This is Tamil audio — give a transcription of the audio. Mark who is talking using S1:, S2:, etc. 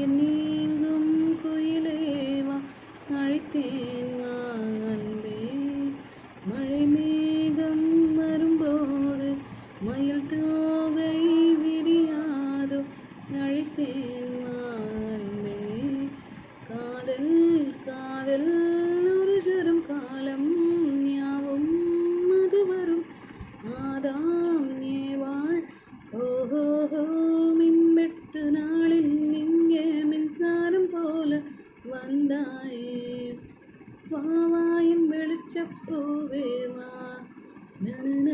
S1: உயிர் நீங்கும் குயிலேவா அழைத்தேன் வா அன்பே. மழை மேகம் வரும்போது மயில் தோகை விரியாதோ அழைத்தேன் வா அன்பே. காதல் காதல் ஒரு ஜரம் காலம் யாவும் அது வரும் ஆதாம் ஏவாள். ஓஹோஹோ மின்வெட்டு நாளில் இங்கே மின்சாரம் போல வந்தாயே. வாவாயின் வெளிச்சப்பூவே வா. நன